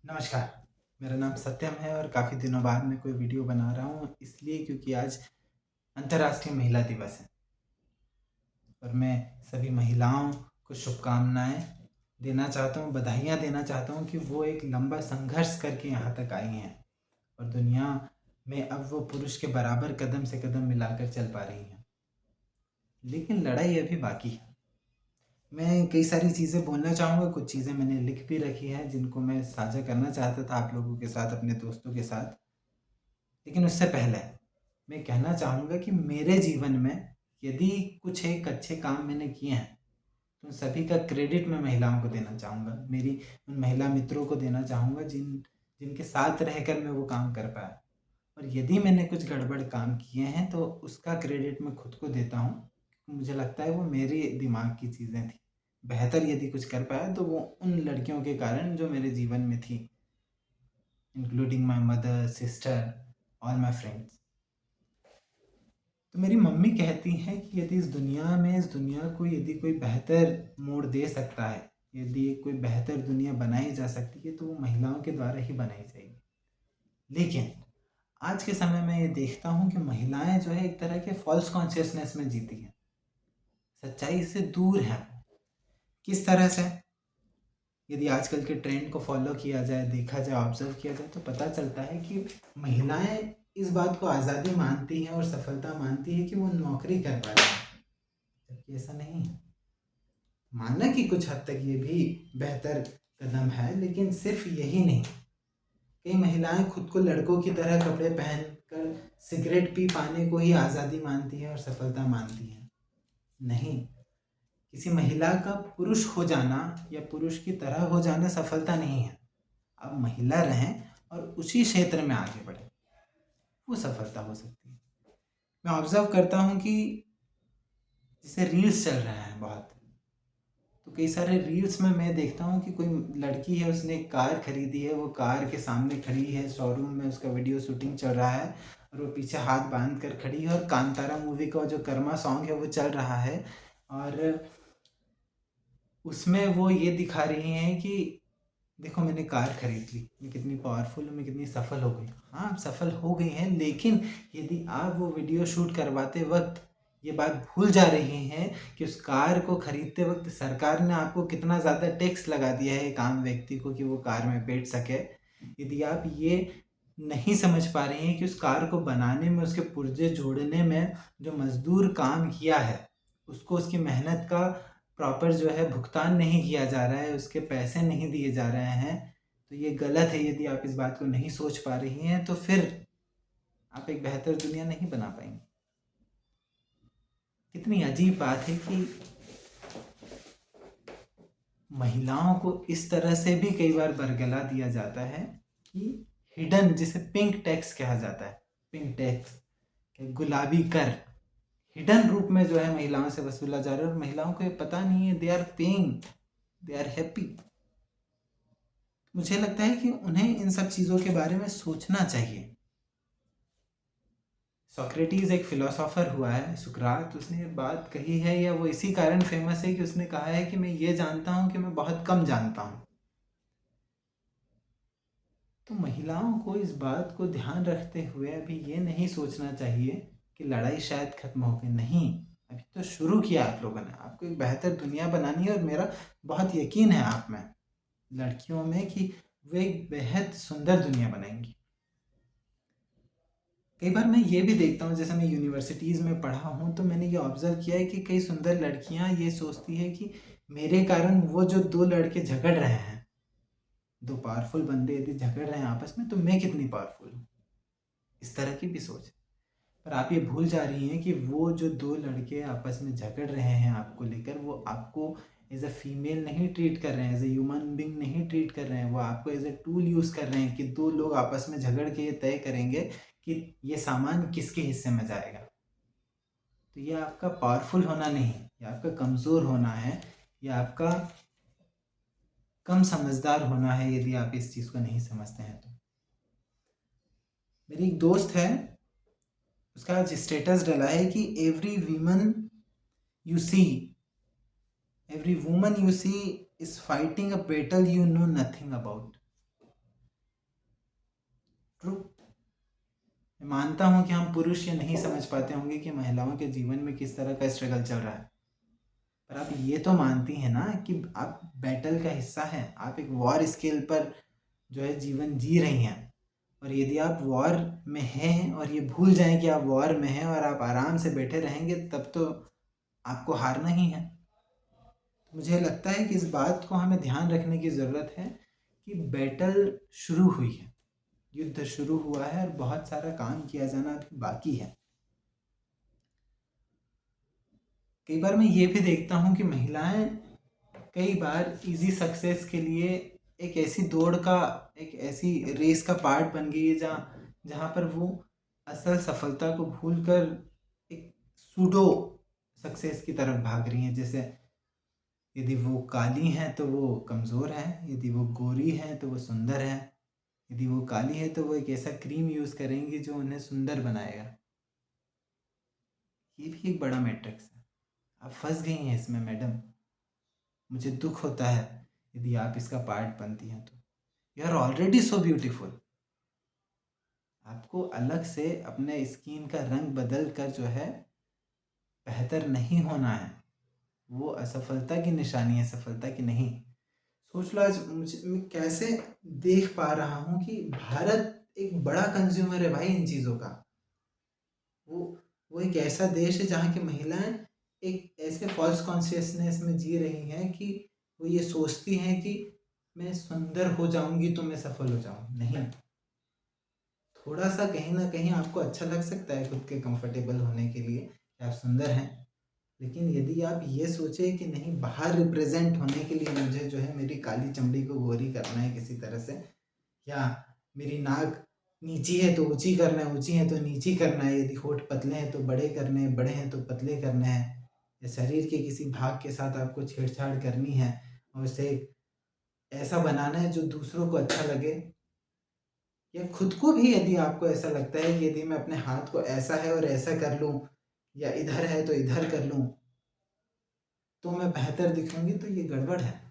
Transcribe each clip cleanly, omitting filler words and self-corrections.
नमस्कार, मेरा नाम सत्यम है और काफ़ी दिनों बाद मैं कोई वीडियो बना रहा हूँ इसलिए क्योंकि आज अंतर्राष्ट्रीय महिला दिवस है और मैं सभी महिलाओं को शुभकामनाएँ देना चाहता हूँ, बधाइयाँ देना चाहता हूँ कि वो एक लंबा संघर्ष करके यहाँ तक आई हैं और दुनिया में अब वो पुरुष के बराबर कदम से कदम मिलाकर चल पा रही हैं। लेकिन लड़ाई अभी बाकी है। मैं कई सारी चीज़ें बोलना चाहूँगा, कुछ चीज़ें मैंने लिख भी रखी हैं जिनको मैं साझा करना चाहता था आप लोगों के साथ, अपने दोस्तों के साथ। लेकिन उससे पहले मैं कहना चाहूँगा कि मेरे जीवन में यदि कुछ एक अच्छे काम मैंने किए हैं तो उन सभी का क्रेडिट मैं महिलाओं को देना चाहूँगा, मेरी उन महिला मित्रों को देना चाहूँगा जिनके साथ रहकर मैं वो काम कर पाया। और यदि मैंने कुछ गड़बड़ काम किए हैं तो उसका क्रेडिट मैं खुद को देता हूँ। मुझे लगता है वो मेरे दिमाग की चीज़ें थी। बेहतर यदि कुछ कर पाया तो वो उन लड़कियों के कारण जो मेरे जीवन में थी, including my mother, sister, all my friends. तो मेरी मम्मी कहती हैं कि यदि इस दुनिया को यदि कोई बेहतर मोड़ दे सकता है, यदि कोई बेहतर दुनिया बनाई जा सकती है तो वो महिलाओं के द्वारा ही बनाई जाएगी। लेकिन आज के समय में ये देखता हूँ कि महिलाएं जो है एक तरह के फॉल्स कॉन्शियसनेस में जीती हैं, सच्चाई से दूर हैं। किस तरह से? यदि आजकल के ट्रेंड को फॉलो किया जाए, देखा जाए, ऑब्जर्व किया जाए तो पता चलता है कि महिलाएं इस बात को आज़ादी मानती हैं और सफलता मानती है कि वो नौकरी कर पा रही हैं, जबकि ऐसा नहीं है। माना कि कुछ हद तक ये भी बेहतर कदम है, लेकिन सिर्फ यही नहीं। कई महिलाएं खुद को लड़कों की तरह कपड़े पहनकर सिगरेट पी पाने को ही आज़ादी मानती है और सफलता मानती है। नहीं, किसी महिला का पुरुष हो जाना या पुरुष की तरह हो जाना सफलता नहीं है। आप महिला रहें और उसी क्षेत्र में आगे बढ़ें, वो सफलता हो सकती है। मैं ऑब्जर्व करता हूँ कि जैसे रील्स चल रहे हैं बहुत, तो कई सारे रील्स में मैं देखता हूँ कि कोई लड़की है, उसने एक कार खरीदी है, वो कार के सामने खड़ी है, शोरूम में उसका वीडियो शूटिंग चल रहा है और वो पीछे हाथ बांध कर खड़ी है और कांतारा मूवी का जो कर्मा सॉन्ग है वो चल रहा है और उसमें वो ये दिखा रही हैं कि देखो मैंने कार खरीद ली, मैं कितनी पावरफुल हूँ, मैं कितनी सफल हो गई। हाँ, आप सफल हो गई हैं, लेकिन यदि आप वो वीडियो शूट करवाते वक्त ये बात भूल जा रही हैं कि उस कार को खरीदते वक्त सरकार ने आपको कितना ज़्यादा टैक्स लगा दिया है एक आम व्यक्ति को कि वो कार में बैठ सके। यदि आप ये नहीं समझ पा रही हैं कि उस कार को बनाने में, उसके पुर्जे जोड़ने में जो मजदूर काम किया है, उसको उसकी मेहनत का प्रॉपर जो है भुगतान नहीं किया जा रहा है, उसके पैसे नहीं दिए जा रहे हैं, तो ये गलत है। यदि आप इस बात को नहीं सोच पा रही हैं तो फिर आप एक बेहतर दुनिया नहीं बना पाएंगी। कितनी अजीब बात है कि महिलाओं को इस तरह से भी कई बार बरगला दिया जाता है कि हिडन, जिसे पिंक टैक्स कहा जाता है, पिंक टैक्स, गुलाबी कर हिडन रूप में जो है महिलाओं से वसूला जा रहा है और महिलाओं को ये पता नहीं है। They are paying, they are happy. मुझे लगता है कि उन्हें इन सब चीज़ों के बारे में सोचना चाहिए। सोक्रेटिस एक फिलोसोफर हुआ है, सुकरात, उसने ये बात कही है, या वो इसी कारण फेमस है कि उसने कहा है कि मैं ये जानता हूँ कि मैं बहुत कम जानता हूँ। तो महिलाओं को इस बात को ध्यान रखते हुए अभी ये नहीं सोचना चाहिए कि लड़ाई शायद खत्म हो गई। नहीं, अभी तो शुरू किया आप लोगों ने। आपको एक बेहतर दुनिया बनानी है और मेरा बहुत यकीन है आप में, लड़कियों में, कि वे एक बेहद सुंदर दुनिया बनाएंगी। कई बार मैं ये भी देखता हूँ, जैसे मैं यूनिवर्सिटीज़ में पढ़ा हूँ तो मैंने ये ऑब्ज़र्व किया है कि कई सुंदर लड़कियाँ ये सोचती है कि मेरे कारण वो जो दो लड़के झगड़ रहे हैं, दो पावरफुल बंदे यदि झगड़ रहे हैं आपस में, तो मैं कितनी पावरफुल हूँ। इस तरह की भी सोच। पर आप ये भूल जा रही हैं कि वो जो दो लड़के आपस में झगड़ रहे हैं आपको लेकर, वो आपको एज अ फीमेल नहीं ट्रीट कर रहे हैं, एज ए ह्यूमन बींग नहीं ट्रीट कर रहे हैं, वो आपको एज ए टूल यूज़ कर रहे हैं कि दो लोग आपस में झगड़ के ये तय करेंगे कि ये सामान किसके हिस्से में जाएगा। तो ये आपका पावरफुल होना नहीं, ये आपका कमज़ोर होना है, ये आपका कम समझदार होना है यदि आप इस चीज़ को नहीं समझते हैं तो। मेरी एक दोस्त है, उसका आज स्टेटस डला है कि every you see woman you see is fighting a battle you know nothing about. True. मैं मानता हूँ कि हम पुरुष ये नहीं समझ पाते होंगे कि महिलाओं के जीवन में किस तरह का स्ट्रगल चल रहा है, पर आप ये तो मानती हैं ना कि आप बैटल का हिस्सा हैं, आप एक वॉर स्केल पर जो है जीवन जी रही हैं। और यदि आप वॉर में हैं और ये भूल जाएं कि आप वॉर में हैं और आप आराम से बैठे रहेंगे, तब तो आपको हारना ही है। तो मुझे लगता है कि इस बात को हमें ध्यान रखने की ज़रूरत है कि बैटल शुरू हुई है, युद्ध शुरू हुआ है और बहुत सारा काम किया जाना अभी बाकी है। कई बार मैं ये भी देखता हूँ कि महिलाएं कई बार इजी सक्सेस के लिए एक ऐसी दौड़ का, एक ऐसी रेस का पार्ट बन गई है जहाँ पर वो असल सफलता को भूलकर एक सूडो सक्सेस की तरफ भाग रही हैं। जैसे यदि वो काली हैं तो वो कमज़ोर हैं, यदि वो गोरी हैं तो वो सुंदर हैं, यदि वो काली है तो वो एक ऐसा क्रीम यूज़ करेंगी जो उन्हें सुंदर बनाएगा। ये भी एक बड़ा मैट्रिक्स है। आप फंस गई हैं इसमें मैडम। मुझे दुख होता है यदि आप इसका पार्ट बनती हैं तो। You are already so beautiful. आपको अलग से अपने स्किन का रंग बदल कर जो है बेहतर नहीं होना है। वो असफलता की निशानी है, सफलता की नहीं। सोच लो आज मैं कैसे देख पा रहा हूँ कि भारत एक बड़ा कंज्यूमर है भाई इन चीज़ों का। वो वो एक ऐसा देश है जहाँ की महिलाएं एक ऐसे फॉल्स कॉन्शियसनेस में जी रही हैं कि वो ये सोचती हैं कि मैं सुंदर हो जाऊंगी तो मैं सफल हो जाऊँ। नहीं, थोड़ा सा कहीं ना कहीं आपको अच्छा लग सकता है खुद के कंफर्टेबल होने के लिए कि आप सुंदर हैं, लेकिन यदि आप ये सोचें कि नहीं, बाहर रिप्रेजेंट होने के लिए मुझे जो है मेरी काली चमड़ी को गोरी करना है किसी तरह से, या मेरी नाक नीची है तो ऊंची करना है, ऊंची है तो नीची करना है, यदि होठ पतले हैं तो बड़े करने हैं, बड़े हैं तो पतले करने हैं, या शरीर के किसी भाग के साथ आपको छेड़छाड़ करनी है और उसे ऐसा बनाना है जो दूसरों को अच्छा लगे, या खुद को भी यदि आपको ऐसा लगता है कि यदि मैं अपने हाथ को ऐसा है और ऐसा कर लूँ, या इधर है तो इधर कर लूँ तो मैं बेहतर दिखूंगी, तो ये गड़बड़ है।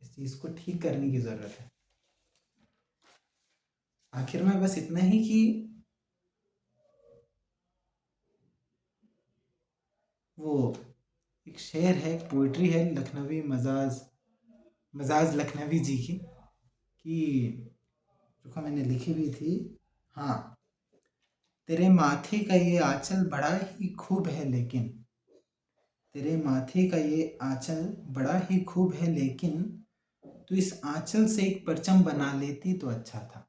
इस चीज़ को ठीक करने की ज़रूरत है। आखिर में बस इतना ही कि वो एक शेर है, एक पोइट्री है लखनवी मजाज मजाज लखनवी जी की, कि जो मैंने लिखी हुई थी। हाँ, तेरे माथे का ये आंचल बड़ा ही खूब है लेकिन, तेरे माथे का ये आंचल बड़ा ही खूब है लेकिन, तो इस आंचल से एक परचम बना लेती तो अच्छा था।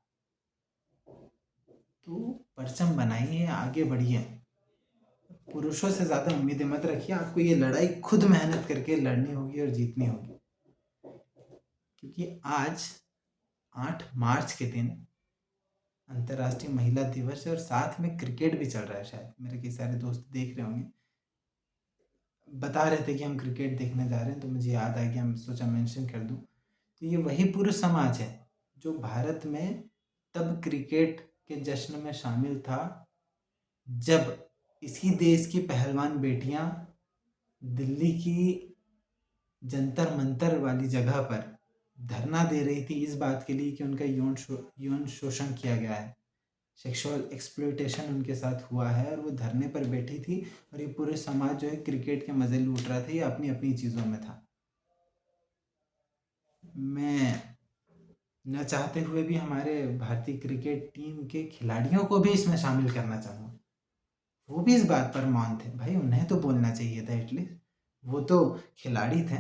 तो परचम बनाइए, आगे बढ़िए। पुरुषों से ज़्यादा उम्मीदें मत रखिए। आपको ये लड़ाई खुद मेहनत करके लड़नी होगी और जीतनी होगी, क्योंकि आज 8 मार्च के दिन अंतर्राष्ट्रीय महिला दिवस है और साथ में क्रिकेट भी चल रहा है। शायद मेरे कई सारे दोस्त देख रहे होंगे, बता रहे थे कि हम क्रिकेट देखने जा रहे हैं, तो मुझे याद आया कि हम सोचा मेंशन कर दूं। तो ये वही पुरुष समाज है जो भारत में तब क्रिकेट के जश्न में शामिल था जब इसी देश की पहलवान बेटियां दिल्ली की जंतर मंतर वाली जगह पर धरना दे रही थी इस बात के लिए कि उनका यौन शोषण किया गया है, सेक्सुअल एक्सप्लॉयटेशन उनके साथ हुआ है, और वो धरने पर बैठी थी। और ये पूरे समाज जो है क्रिकेट के मज़े लूट रहा था, ये अपनी अपनी चीज़ों में था। मैं न चाहते हुए भी हमारे भारतीय क्रिकेट टीम के खिलाड़ियों को भी इसमें शामिल करना चाहूँगा। वो भी इस बात पर मौन थे भाई, उन्हें तो बोलना चाहिए था एटलीस्ट। वो तो खिलाड़ी थे,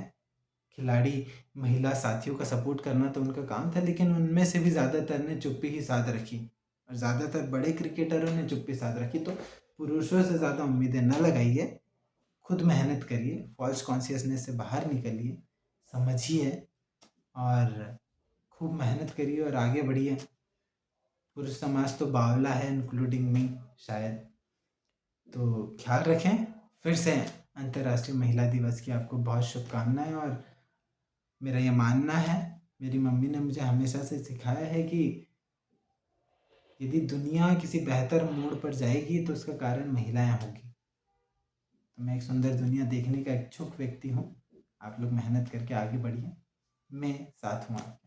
खिलाड़ी महिला साथियों का सपोर्ट करना तो उनका काम था, लेकिन उनमें से भी ज़्यादातर ने चुप्पी ही साध रखी, और ज़्यादातर बड़े क्रिकेटरों ने चुप्पी साध रखी। तो पुरुषों से ज़्यादा उम्मीदें न लगाइए, खुद मेहनत करिए, फॉल्स कॉन्शियसनेस से बाहर निकलिए, समझिए और खूब मेहनत करिए और आगे बढ़िए। पुरुष समाज तो बावला है, इंक्लूडिंग मी शायद। तो ख्याल रखें। फिर से अंतर्राष्ट्रीय महिला दिवस की आपको बहुत शुभकामनाएं। और मेरा ये मानना है, मेरी मम्मी ने मुझे हमेशा से सिखाया है कि यदि दुनिया किसी बेहतर मोड़ पर जाएगी तो उसका कारण महिलाएं होंगी। तो मैं एक सुंदर दुनिया देखने का इच्छुक व्यक्ति हूँ। आप लोग मेहनत करके आगे बढ़िए, मैं साथ हूँ आपके।